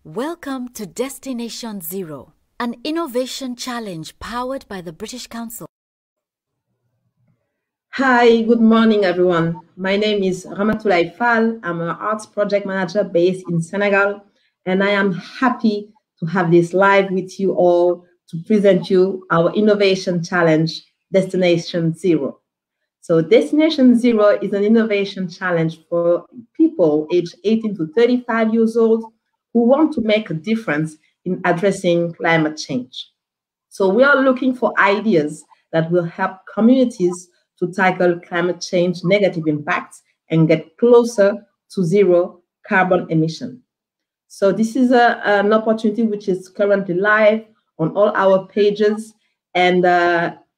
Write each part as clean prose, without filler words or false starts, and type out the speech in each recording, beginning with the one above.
Welcome to Destination Zero, an innovation challenge powered by the British Council. Hi, good morning, everyone. My name is Ramatoulaye Fall. I'm an arts project manager based in Senegal, and I am happy to have this live with you all to present you our innovation challenge, Destination Zero. So Destination Zero is an innovation challenge for people aged 18 to 35 years old who want to make a difference in addressing climate change. So we are looking for ideas that will help communities to tackle climate change negative impacts and get closer to zero carbon emission. So this is an opportunity which is currently live on all our pages. And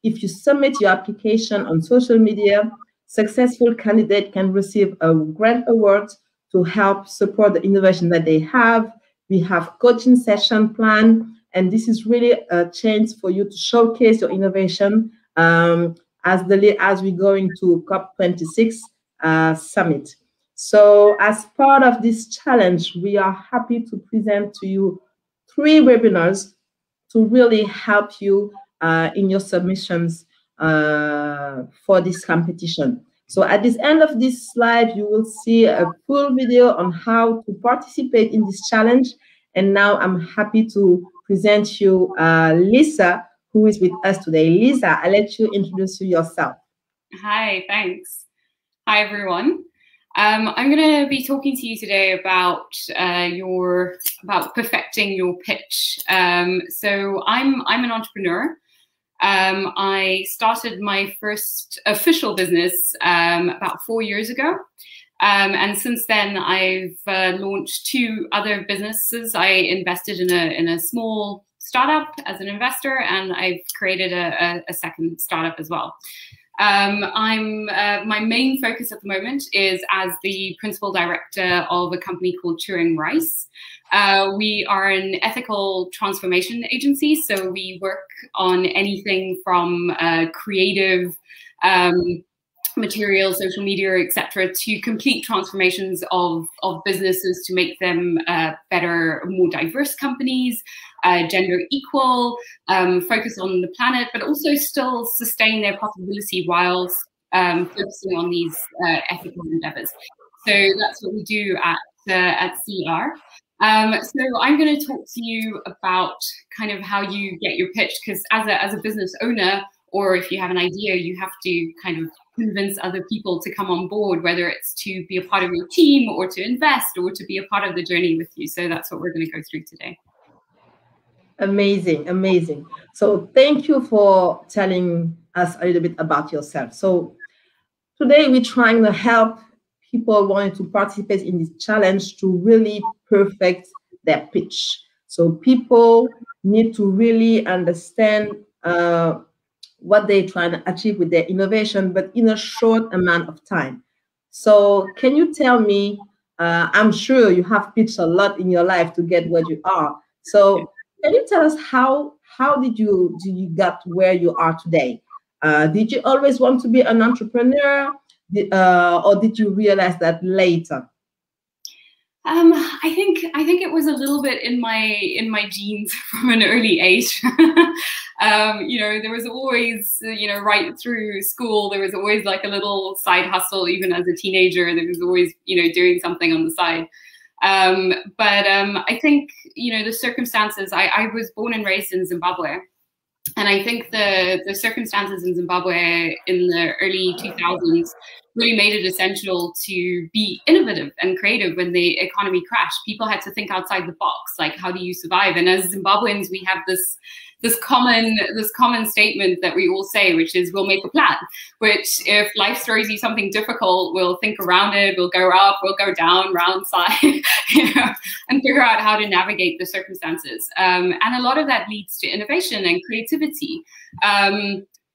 if you submit your application on social media, successful candidate can receive a grant award to help support the innovation that they have. We have coaching session planned, and this is really a chance for you to showcase your innovation as we're going to COP26 summit. So as part of this challenge, we are happy to present to you 3 webinars to really help you in your submissions for this competition. So at the end of this slide, you will see a full video on how to participate in this challenge. And now I'm happy to present you Lisa, who is with us today. Lisa, I'll let you introduce yourself. Hi, thanks. Hi, everyone. I'm going to be talking to you today about perfecting your pitch. So I'm an entrepreneur. I started my first official business about 4 years ago. And since then, I've launched 2 other businesses. I invested in a small startup as an investor, and I've created a second startup as well. My main focus at the moment is as the principal director of a company called Turing Rice. We are an ethical transformation agency, so we work on anything from creative material, social media, etc., to complete transformations of businesses to make them better, more diverse companies, gender equal, focus on the planet, but also still sustain their profitability whilst focusing on these ethical endeavors. So that's what we do at CR. So I'm going to talk to you about kind of how you get your pitch, because as a business owner, or if you have an idea, you have to kind of convince other people to come on board, whether it's to be a part of your team or to invest or to be a part of the journey with you. So that's what we're going to go through today. Amazing, amazing. So thank you for telling us a little bit about yourself. So today we're trying to help people wanting to participate in this challenge to really perfect their pitch. So people need to really understand what they're trying to achieve with their innovation, but in a short amount of time. So can you tell me, I'm sure you have pitched a lot in your life to get where you are. So can you tell us how did you get where you are today? Did you always want to be an entrepreneur, or did you realize that later? I think it was a little bit in my genes from an early age. You know, there was always, you know, right through school, there was always like a little side hustle. Even as a teenager, there was always, you know, doing something on the side. But I think, you know, the circumstances. I was born and raised in Zimbabwe. And I think the circumstances in Zimbabwe in the early 2000s really made it essential to be innovative and creative when the economy crashed. People had to think outside the box, like, how do you survive? And as Zimbabweans, we have this common statement that we all say, which is, we'll make a plan, which if life throws you something difficult, we'll think around it, we'll go up, we'll go down, round side, you know, and figure out how to navigate the circumstances. And a lot of that leads to innovation and creativity.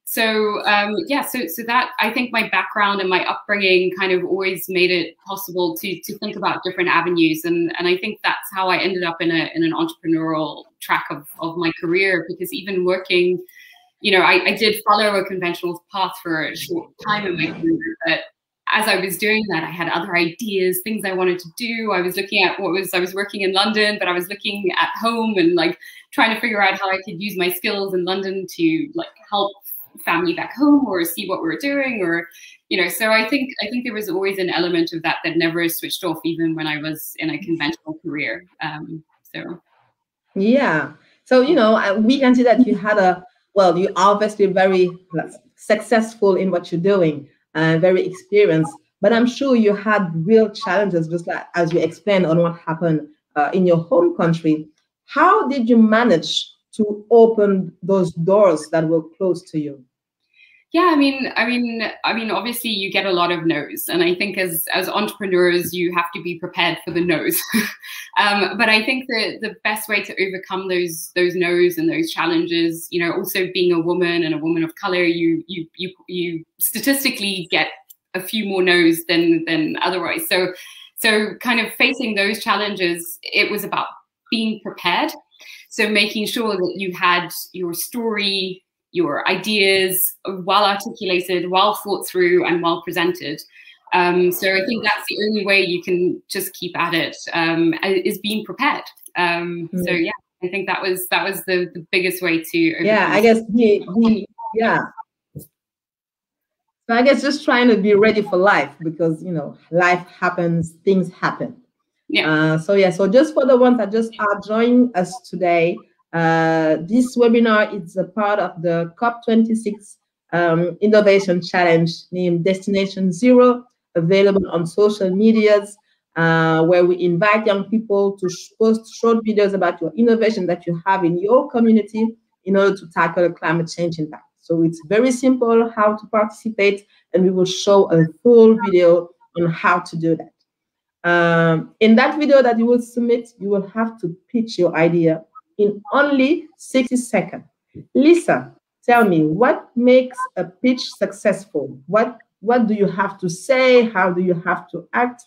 So that, I think my background and my upbringing kind of always made it possible to think about different avenues. And I think that's how I ended up in an entrepreneurial track of my career, because even working, you know, I did follow a conventional path for a short time in my career, but as I was doing that, I had other ideas, things I wanted to do. I was looking at I was working in London, but I was looking at home and like trying to figure out how I could use my skills in London to like help family back home or see what we were doing, or, you know, so I think there was always an element of that never switched off, even when I was in a conventional career. Yeah. So, you know, we can see that you had you're obviously very successful in what you're doing, very experienced, but I'm sure you had real challenges, just like as you explained on what happened in your home country. How did you manage to open those doors that were closed to you? Yeah, I mean, obviously you get a lot of no's, and I think as entrepreneurs, you have to be prepared for the no's. But I think the best way to overcome those no's and those challenges, you know, also being a woman and a woman of color, you statistically get a few more no's than otherwise. So kind of facing those challenges, it was about being prepared. So making sure that you had your story, your ideas well articulated, well thought through, and well presented. So I think that's the only way you can just keep at it, is being prepared. So yeah, I think that was the biggest way to. Yeah, I guess yeah. So I guess just trying to be ready for life, because, you know, life happens, things happen. Yeah. So just for the ones that just are joining us today, this webinar is a part of the COP26 Innovation Challenge named Destination Zero, available on social medias, where we invite young people to post short videos about your innovation that you have in your community in order to tackle climate change impact. So it's very simple how to participate, and we will show a full video on how to do that. In that video that you will submit, you will have to pitch your idea in only 60 seconds. Lisa, tell me, what makes a pitch successful? What do you have to say? How do you have to act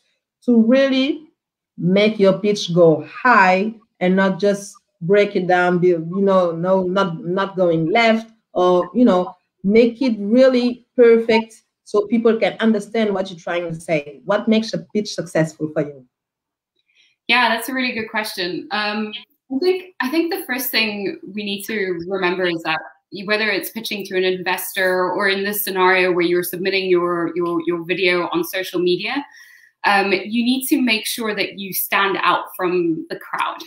to really make your pitch go high and not just break it down, not going left, or, you know, make it really perfect so people can understand what you're trying to say? What makes a pitch successful for you? Yeah, that's a really good question. I think the first thing we need to remember is that whether it's pitching to an investor, or in this scenario where you're submitting your video on social media, you need to make sure that you stand out from the crowd.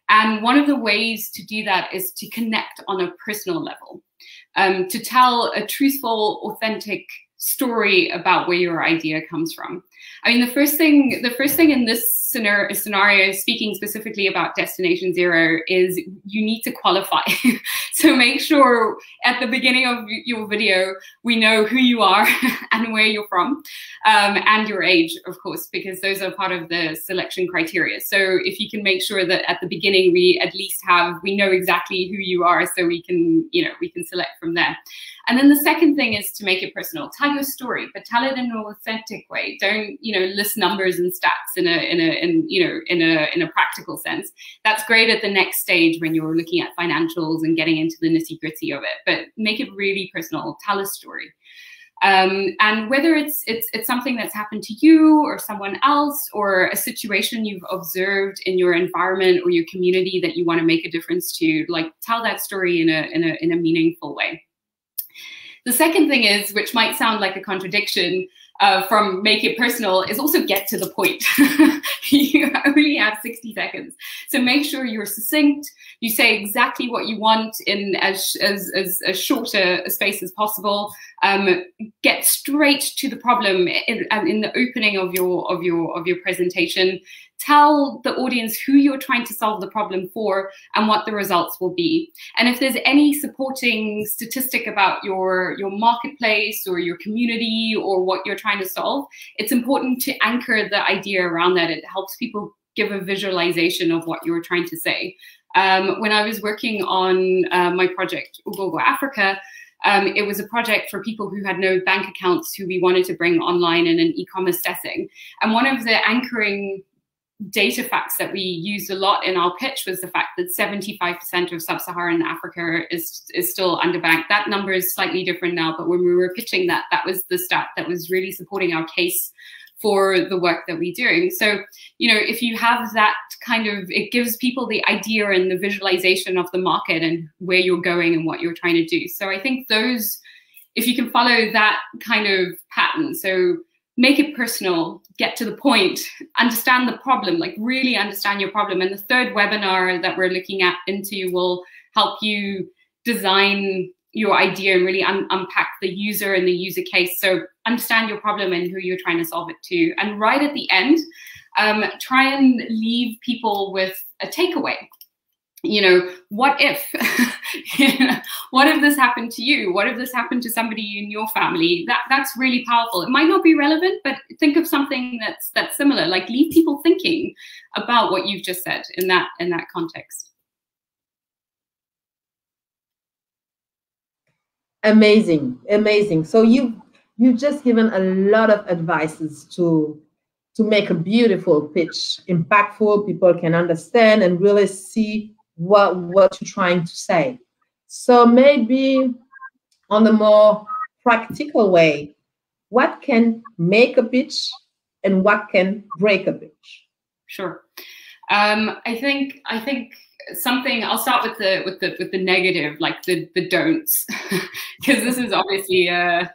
And one of the ways to do that is to connect on a personal level, to tell a truthful, authentic story about where your idea comes from. I mean, the first thing in this scenario, speaking specifically about Destination Zero, is you need to qualify. So make sure at the beginning of your video, we know who you are and where you're from, and your age, of course, because those are part of the selection criteria. So if you can make sure that at the beginning we at least we know exactly who you are, so we can select from there. And then the second thing is to make it personal. Tell your story, but tell it in an authentic way. Don't, list numbers and stats in a practical sense. That's great at the next stage when you're looking at financials and getting into the nitty-gritty of it. But make it really personal. Tell a story. And whether it's something that's happened to you or someone else, or a situation you've observed in your environment or your community that you want to make a difference to, like, tell that story in a meaningful way. The second thing is, which might sound like a contradiction from make it personal, is also get to the point. You only have 60 seconds. So make sure you're succinct. You say exactly what you want in as short a space as possible. Get straight to the problem in the opening of your presentation. Tell the audience who you're trying to solve the problem for and what the results will be. And if there's any supporting statistic about your marketplace or your community or what you're trying to solve, it's important to anchor the idea around that. It helps people give a visualization of what you're trying to say. When I was working on my project, Ugogo Africa, it was a project for people who had no bank accounts, who we wanted to bring online in an e-commerce setting. And one of the anchoring data facts that we used a lot in our pitch was the fact that 75% of sub-Saharan Africa is still underbanked. That number is slightly different now, but when we were pitching that, that was the stat that was really supporting our case for the work that we're doing. So, you know, if you have that kind of, it gives people the idea and the visualization of the market and where you're going and what you're trying to do. So I think those, if you can follow that kind of pattern, so make it personal, get to the point, understand the problem, like really understand your problem. And the third webinar that we're looking at into will help you design your idea and really unpack the user and the user case. So understand your problem and who you're trying to solve it to. And right at the end, try and leave people with a takeaway. You know, what if, what if this happened to you? What if this happened to somebody in your family? That's really powerful. It might not be relevant, but think of something that's similar. Like, leave people thinking about what you've just said in that context. Amazing, amazing. So you've just given a lot of advices to make a beautiful pitch, impactful, people can understand and really see what you're trying to say. So maybe on a more practical way, what can make a pitch and what can break a pitch? Sure. I think something, I'll start with the negative, like the don'ts, because this is obviously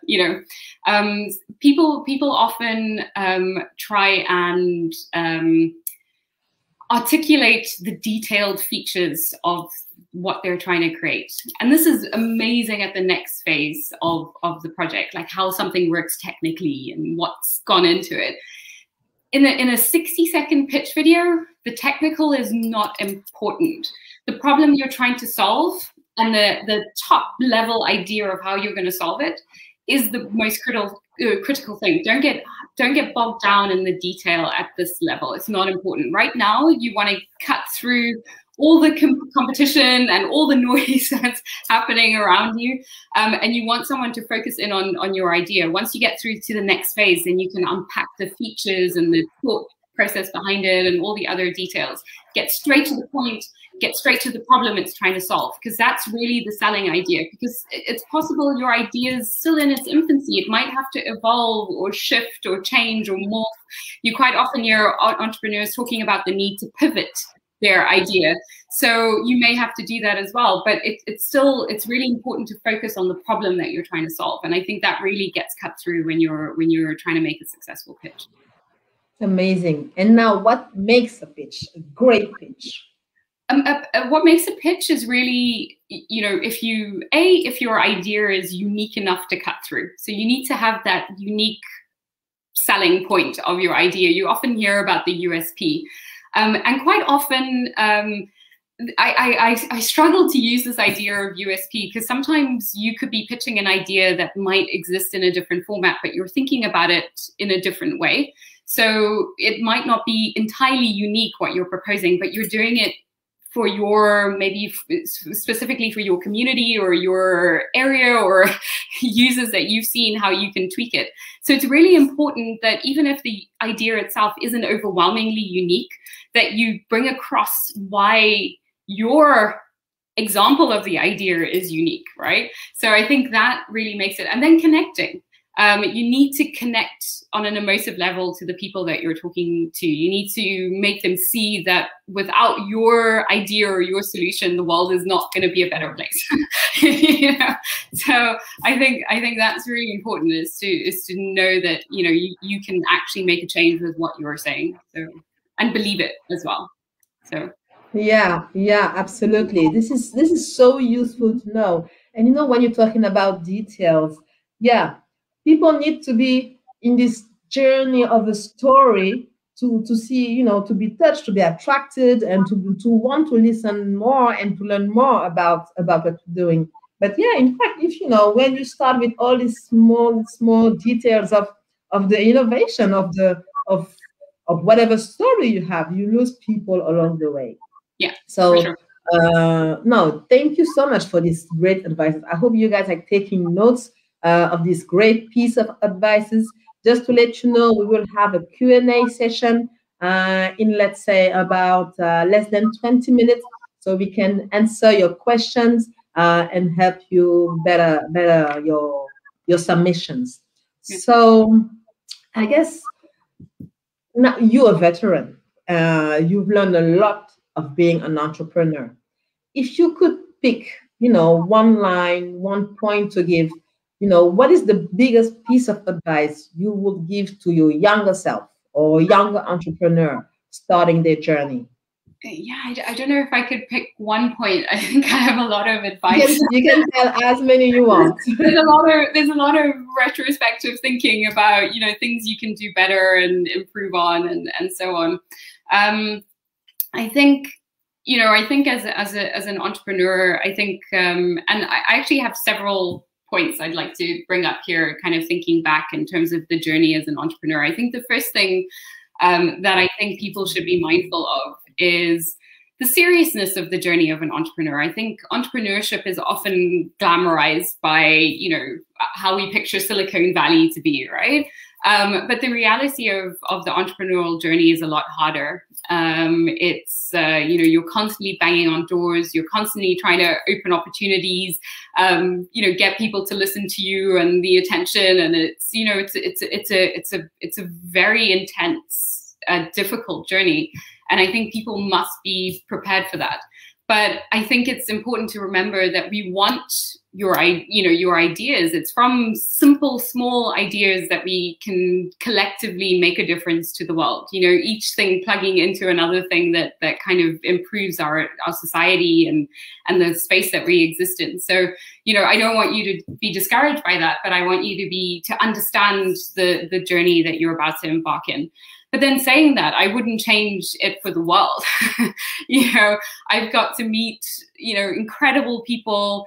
you know, people often try and articulate the detailed features of what they're trying to create. And this is amazing at the next phase of the project, like how something works technically and what's gone into it. In a 60-second pitch video, the technical is not important. The problem you're trying to solve and the top level idea of how you're going to solve it is the most critical thing. Don't get bogged down in the detail at this level. It's not important. Right now, you want to cut through all the competition and all the noise that's happening around you. And you want someone to focus in on your idea. Once you get through to the next phase, then you can unpack the features and the thought process behind it and all the other details. Get straight to the point, get straight to the problem it's trying to solve, because that's really the selling idea. Because it's possible your idea is still in its infancy. It might have to evolve or shift or change or morph. You quite often hear entrepreneurs talking about the need to pivot their idea. So you may have to do that as well, but it's really important to focus on the problem that you're trying to solve. And I think that really gets cut through when you're trying to make a successful pitch. Amazing. And now, what makes a pitch a great pitch? What makes a pitch is really, you know, if your idea is unique enough to cut through. So you need to have that unique selling point of your idea. You often hear about the USP. And quite often, I struggle to use this idea of USP, because sometimes you could be pitching an idea that might exist in a different format, but you're thinking about it in a different way. So it might not be entirely unique what you're proposing, but you're doing it for your, maybe specifically for your community or your area or users that you've seen how you can tweak it. So it's really important that even if the idea itself isn't overwhelmingly unique, that you bring across why your example of the idea is unique, right? So I think that really makes it. And then connecting. You need to connect on an emotive level to the people that you're talking to. You need to make them see that without your idea or your solution, the world is not going to be a better place. You know? So I think that's really important, is to know that, you know, you can actually make a change with what you're saying. So, and believe it as well. So yeah, absolutely. This is so useful to know. And you know, when you're talking about details, yeah, people need to be in this journey of a story to see, you know, to be touched, to be attracted, and to want to listen more and to learn more about what you're doing. But yeah, in fact, if you know, when you start with all these small details of the innovation of whatever story you have, you lose people along the way. Yeah. So for sure. no, thank you so much for this great advice. I hope you guys are taking notes of this great piece of advices. Just to let you know, we will have a Q&A session in, let's say, about less than 20 minutes, so we can answer your questions and help you better your submissions. So I guess now you're a veteran. You've learned a lot of being an entrepreneur. If you could pick, one line, one point to give, what is the biggest piece of advice you would give to your younger self or younger entrepreneur starting their journey? Yeah, I don't know if I could pick one point. I think I have a lot of advice. You can tell as many you want. There's a lot of retrospective thinking about, things you can do better and improve on and so on. I think, as an entrepreneur, I think, and I actually have several points I'd like to bring up here, kind of thinking back in terms of the journey as an entrepreneur. I think the first thing that I think people should be mindful of is the seriousness of the journey of an entrepreneur. I think entrepreneurship is often glamorized by, how we picture Silicon Valley to be, right? But the reality of the entrepreneurial journey is a lot harder. It's, you're constantly banging on doors. You're constantly trying to open opportunities, get people to listen to you and the attention. And it's a very intense, difficult journey. And I think people must be prepared for that. But I think it's important to remember that we want your ideas. It's from simple, small ideas that we can collectively make a difference to the world. Each thing plugging into another thing that kind of improves our society and the space that we exist in. So, I don't want you to be discouraged by that, but I want you to understand the journey that you're about to embark in. But then saying that, I wouldn't change it for the world. I've got to meet, incredible people,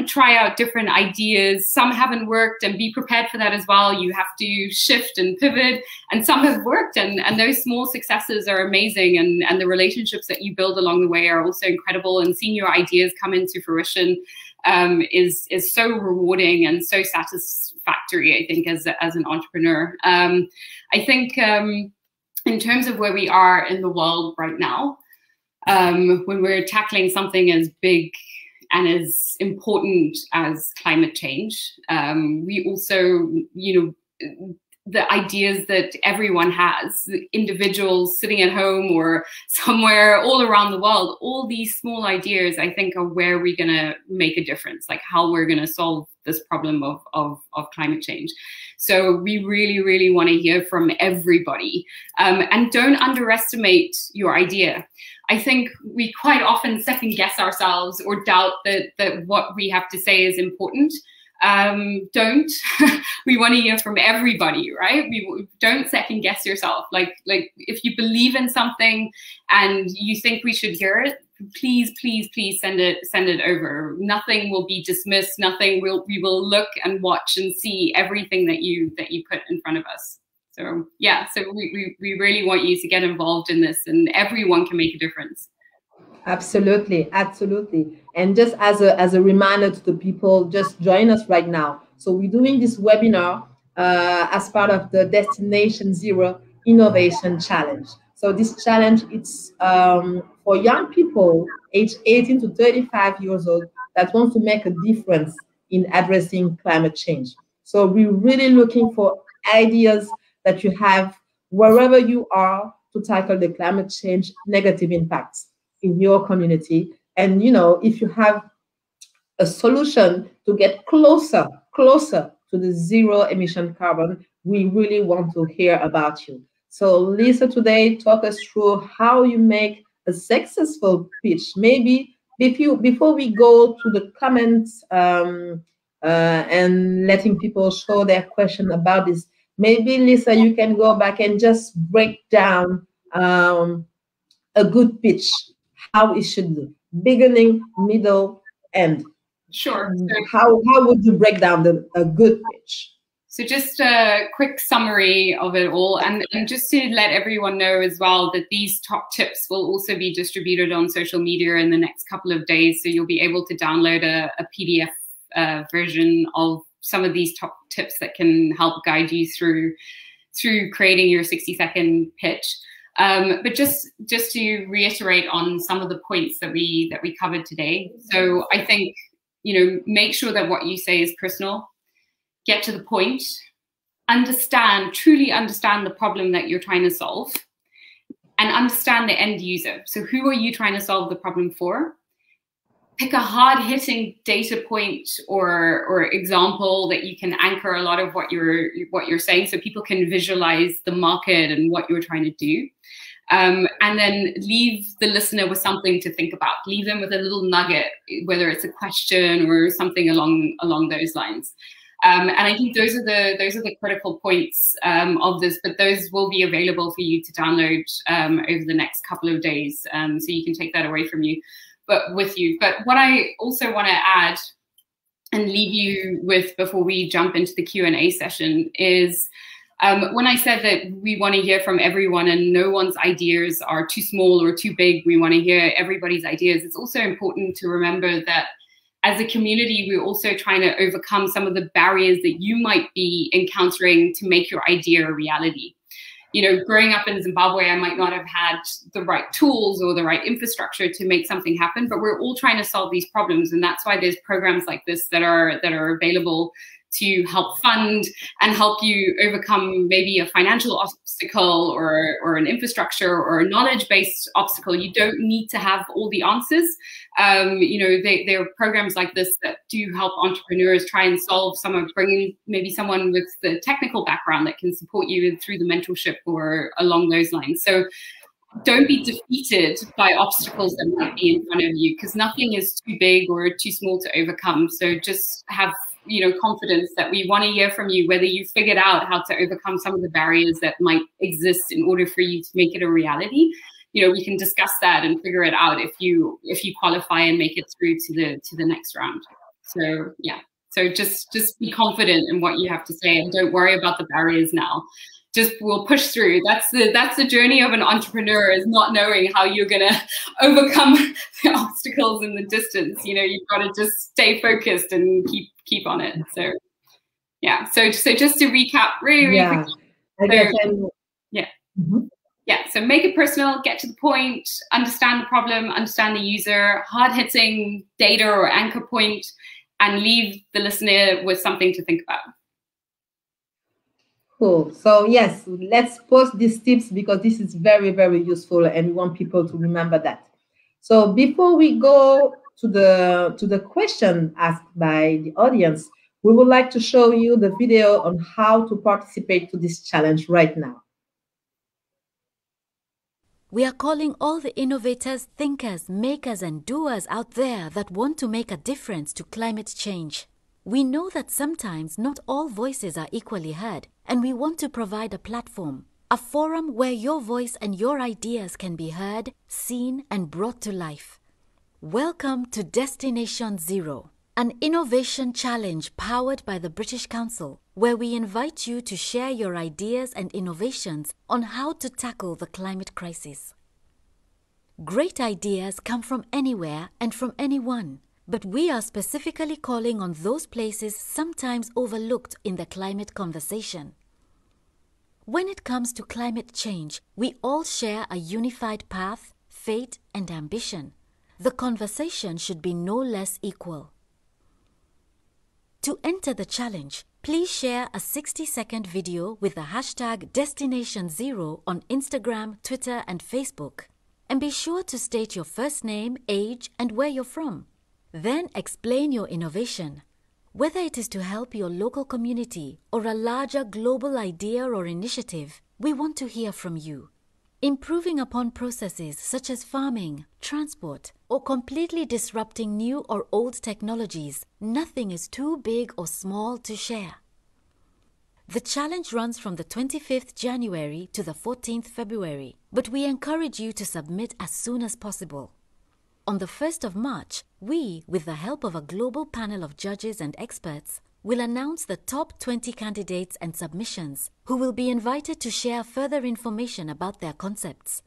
try out different ideas. Some haven't worked, and be prepared for that as well. You have to shift and pivot, and some have worked, and those small successes are amazing. And the relationships that you build along the way are also incredible, and seeing your ideas come into fruition is so rewarding and so satisfactory, I think, as an entrepreneur. I think in terms of where we are in the world right now, when we're tackling something as big and as important as climate change, we also, the ideas that everyone has, individuals sitting at home or somewhere all around the world, all these small ideas, I think, are where we're going to make a difference, like how we're going to solve this problem of climate change. So we really, really want to hear from everybody. And don't underestimate your idea. I think we quite often second guess ourselves or doubt that what we have to say is important. Don't. We want to hear from everybody, right? We don't second guess yourself. Like if you believe in something and you think we should hear it, please send it over. Nothing will be dismissed. We will look and watch and see everything that you put in front of us. So yeah, so we really want you to get involved in this, and everyone can make a difference. Absolutely, absolutely. And just as a reminder to the people just join us right now. So we're doing this webinar as part of the Destination Zero Innovation Challenge. So this challenge, it's for young people aged 18 to 35 years old that want to make a difference in addressing climate change. So we're really looking for ideas that you have wherever you are to tackle the climate change negative impacts in your community. And, if you have a solution to get closer to the zero emission carbon, we really want to hear about you. So Lisa, today, talk us through how you make a successful pitch. Maybe before we go to the comments and letting people show their question about this, maybe Lisa, you can go back and just break down a good pitch, how it should be, beginning, middle, end. Sure. How would you break down a good pitch? So just a quick summary of it all, and just to let everyone know as well that these top tips will also be distributed on social media in the next couple of days. So you'll be able to download a PDF version of some of these top tips that can help guide you through through creating your 60-second pitch. But just to reiterate on some of the points that we covered today. So I think, make sure that what you say is personal, get to the point, truly understand the problem that you're trying to solve, and understand the end user. So who are you trying to solve the problem for? Pick a hard-hitting data point or example that you can anchor a lot of what you're saying, so people can visualize the market and what you're trying to do. And then leave the listener with something to think about. Leave them with a little nugget, whether it's a question or something along those lines. And I think those are the critical points of this, but those will be available for you to download over the next couple of days, so you can take that away with you. But what I also want to add and leave you with before we jump into the Q&A session is, when I said that we want to hear from everyone and no one's ideas are too small or too big, we want to hear everybody's ideas, it's also important to remember that as a community, we're also trying to overcome some of the barriers that you might be encountering to make your idea a reality. Growing up in Zimbabwe, I might not have had the right tools or the right infrastructure to make something happen, but we're all trying to solve these problems. And that's why there's programs like this that are available to help fund and help you overcome maybe a financial obstacle or an infrastructure or a knowledge-based obstacle. You don't need to have all the answers. There are programs like this that do help entrepreneurs try and solve bringing maybe someone with the technical background that can support you through the mentorship or along those lines. So don't be defeated by obstacles that might be in front of you, because nothing is too big or too small to overcome. So just have confidence that we want to hear from you, whether you figured out how to overcome some of the barriers that might exist in order for you to make it a reality. We can discuss that and figure it out if you qualify and make it through to the next round. So yeah, so just be confident in what you have to say and don't worry about the barriers now. We'll push through. That's the journey of an entrepreneur, is not knowing how you're gonna overcome the obstacles in the distance. You've got to just stay focused and keep on it. So yeah. So just to recap, really quickly. Yeah. So make it personal, get to the point, understand the problem, understand the user, hard-hitting data or anchor point, and leave the listener with something to think about. Cool. So yes, let's post these tips because this is very, very useful and we want people to remember that. So before we go to the question asked by the audience, we would like to show you the video on how to participate to this challenge right now. We are calling all the innovators, thinkers, makers and doers out there that want to make a difference to climate change. We know that sometimes not all voices are equally heard, and we want to provide a platform, a forum where your voice and your ideas can be heard, seen and brought to life. Welcome to Destination Zero, an innovation challenge powered by the British Council, where we invite you to share your ideas and innovations on how to tackle the climate crisis. Great ideas come from anywhere and from anyone, but we are specifically calling on those places sometimes overlooked in the climate conversation. When it comes to climate change, we all share a unified path, fate, and ambition. The conversation should be no less equal. To enter the challenge, please share a 60-second video with the hashtag Destination0 on Instagram, Twitter, and Facebook. And be sure to state your first name, age, and where you're from. Then explain your innovation. Whether it is to help your local community or a larger global idea or initiative, we want to hear from you. Improving upon processes such as farming, transport, or completely disrupting new or old technologies, nothing is too big or small to share. The challenge runs from the 25th January to the 14th February, but we encourage you to submit as soon as possible. On the 1st of March, we, with the help of a global panel of judges and experts, will announce the top 20 candidates and submissions who will be invited to share further information about their concepts.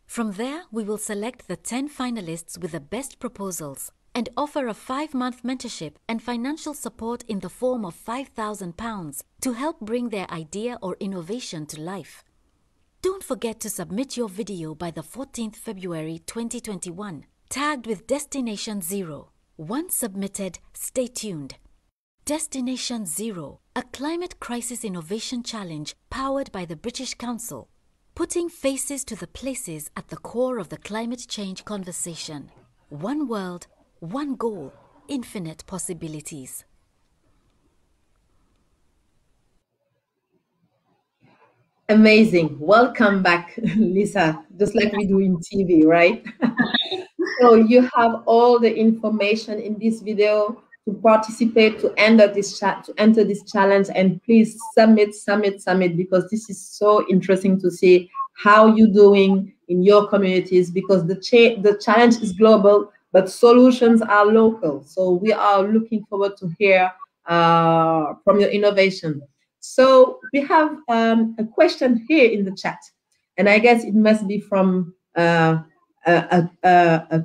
From there, we will select the 10 finalists with the best proposals, and offer a 5-month mentorship and financial support in the form of £5,000 to help bring their idea or innovation to life. Don't forget to submit your video by the 14th February 2021, tagged with Destination Zero. Once submitted, stay tuned. Destination Zero, a climate crisis innovation challenge powered by the British Council, putting faces to the places at the core of the climate change conversation. One world, one goal, infinite possibilities. Amazing. Welcome back, Lisa, just like we do in TV, right? So you have all the information in this video to participate, to enter this challenge, and please submit, because this is so interesting to see how you're doing in your communities, because the challenge is global, but solutions are local. So we are looking forward to hear from your innovation. So we have a question here in the chat, and I guess it must be from a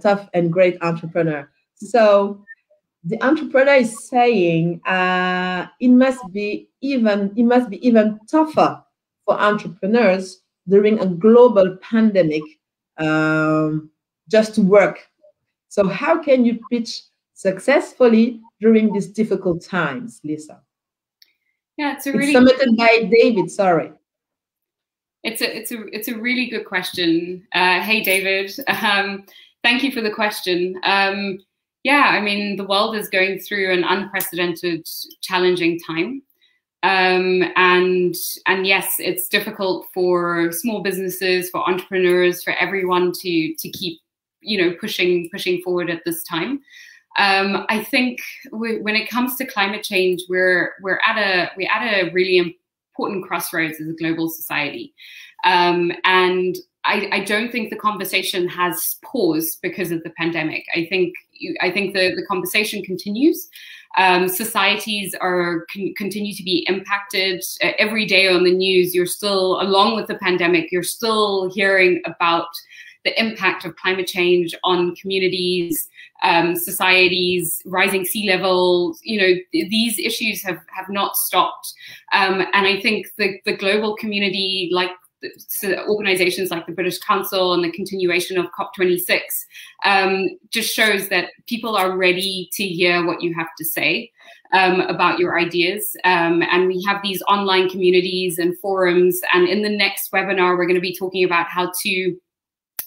tough and great entrepreneur. So the entrepreneur is saying it must be even tougher for entrepreneurs during a global pandemic just to work. So how can you pitch successfully during these difficult times, Lisa? Yeah, it's submitted by David. Sorry. It's a really good question. Hey, David. Thank you for the question. Yeah, I mean, the world is going through an unprecedented, challenging time. And yes, it's difficult for small businesses, for entrepreneurs, for everyone to keep, pushing forward at this time. I think when it comes to climate change, we're at a really important crossroads as a global society. And I don't think the conversation has paused because of the pandemic. I think the conversation continues. Societies continue to be impacted every day on the news. You're still, along with the pandemic, you're still hearing about the impact of climate change on communities, societies, rising sea levels. These issues have not stopped. And I think the global community, like organizations like the British Council and the continuation of COP26, just shows that people are ready to hear what you have to say about your ideas. And we have these online communities and forums. And in the next webinar, we're going to be talking about how to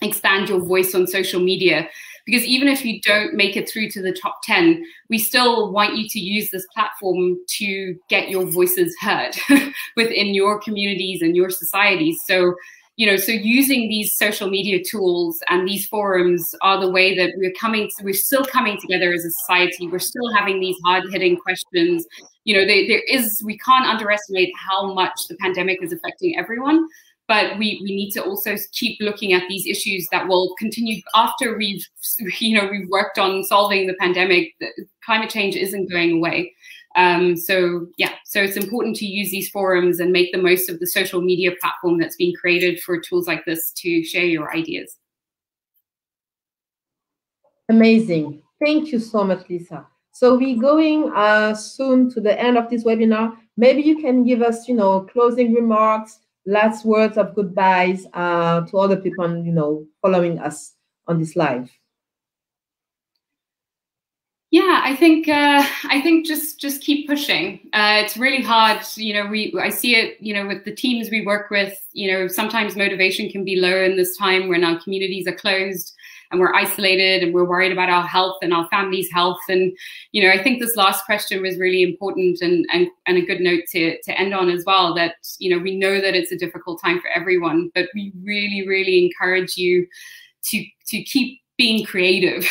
expand your voice on social media, because even if you don't make it through to the top 10, we still want you to use this platform to get your voices heard within your communities and your societies. So, so using these social media tools and these forums are the way that we're still coming together as a society. We're still having these hard-hitting questions. We can't underestimate how much the pandemic is affecting everyone. But we need to also keep looking at these issues that will continue after we've worked on solving the pandemic. Climate change isn't going away. So it's important to use these forums and make the most of the social media platform that's been created for tools like this to share your ideas. Amazing. Thank you so much, Lisa. So we're going soon to the end of this webinar. Maybe you can give us, closing remarks, last words of goodbyes to other people, following us on this live. Yeah, I think just keep pushing. It's really hard. I see it, with the teams we work with, sometimes motivation can be low in this time when our communities are closed and we're isolated and we're worried about our health and our family's health. And, I think this last question was really important and a good note to end on as well, that, we know that it's a difficult time for everyone, but we really, really encourage you to keep being creative.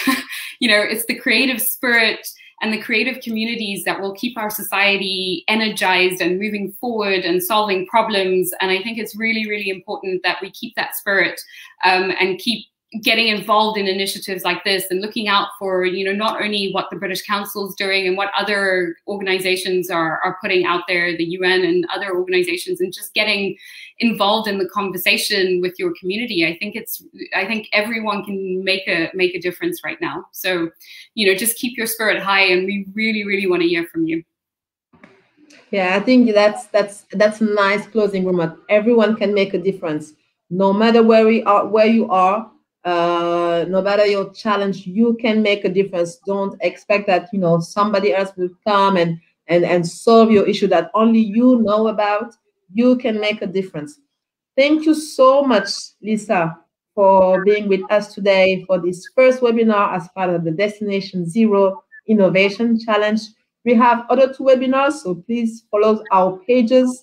It's the creative spirit and the creative communities that will keep our society energized and moving forward and solving problems. And I think it's really, really important that we keep that spirit and keep getting involved in initiatives like this and looking out for, not only what the British Council is doing and what other organizations are putting out there, the UN and other organizations, and just getting involved in the conversation with your community. I think everyone can make a difference right now. So, just keep your spirit high, and we really, really want to hear from you. Yeah, I think that's a nice closing remark. Everyone can make a difference, no matter where you are, no matter your challenge. You can make a difference. Don't expect that somebody else will come and solve your issue that only you know about. You can make a difference. Thank you so much, Lisa, for being with us today for this first webinar as part of the Destination Zero Innovation Challenge. We have other 2 webinars, so please follow our pages